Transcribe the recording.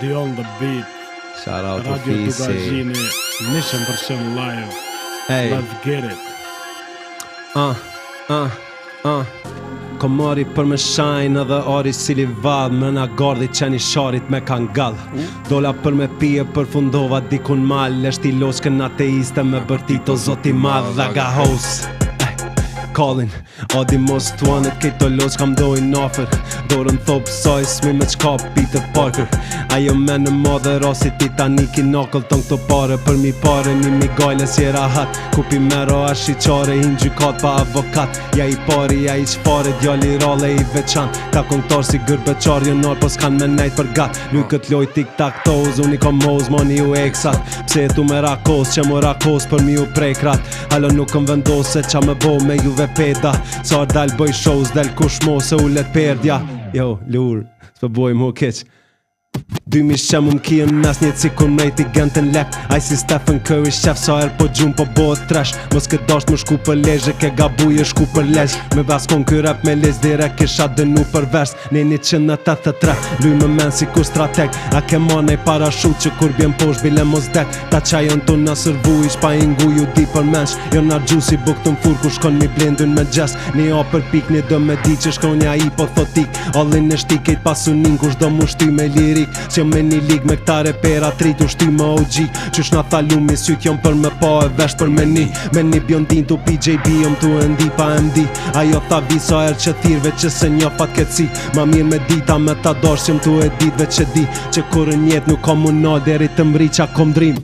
Adi on the beat. Shout out to Radio Fisi. Dugazhini 100% live. Hey. Let's get it. Komari për me shajnë edhe ari si vadh me na gardi qeni sharit me kan gall. Dola për me pije përfundova dikun mal. Eshti loçkën ateiste me bërtito zoti madh dha ga house. Calling, all the most wanted këto loç kam dojnë offer. Dorën thop soj s'mi me qka Peter Parker. Ajo me në madhe rasi Titanic i nakëll ton këto pare. Për mi pare një mi gajle si rahat. Kupi mero a shiqare hin gjykat pa avokat. Ja i pari, ja i qfare, djali rale i veçan. Ta kontar si gërbeqar jonar po s'kan me nejt për gat. Lujkët loj tic-tac toes, unë i kom moz, moni ju eksat. Pse tu me rakos, që mu rakos për mi u prekrat. Halo nuk këm vendose qa me bo me juve peda. Sa dal bëj shows, dal kush mo se ullet perdja. Jo, lur, s'pë boj mu keq. 2000 shemu m'kijem mes një cikur mrejti gëntën lek. Aj si Stephen Curry shef sa er po gjum po bëhet trash. Mos ke dasht më shku për lezhe ke gabuje shku për lezh. Me bas kon ky rap me lez direk kisha dënu për vers. Ne 183 luj me men si kur strateg. A ke manej parashut që kur bjen posh bile mos dek. Ta qajon tu na sërvu ish pa ingu ju di për mensh. Jo na gjusi buk të mfur ku shkon mi blendun me gjes. Një a për pik një do me di që shkronja i po thotik. Allin e shtikejt pasunin kush do mu shty me lirik. Që me një lig me këta repera trit u shty më OG. Qysh na thalu mi syt jom për me pa e vesh për me një bjondin tu PJB jom tu e ndi pa MD. Ajo tha visa er që thirve që se një fat ketësi. Ma mirë me dita me ta dash që jom tu e dit veç e di. Që kur njet nuk kom unal deri të mri qa kom drim.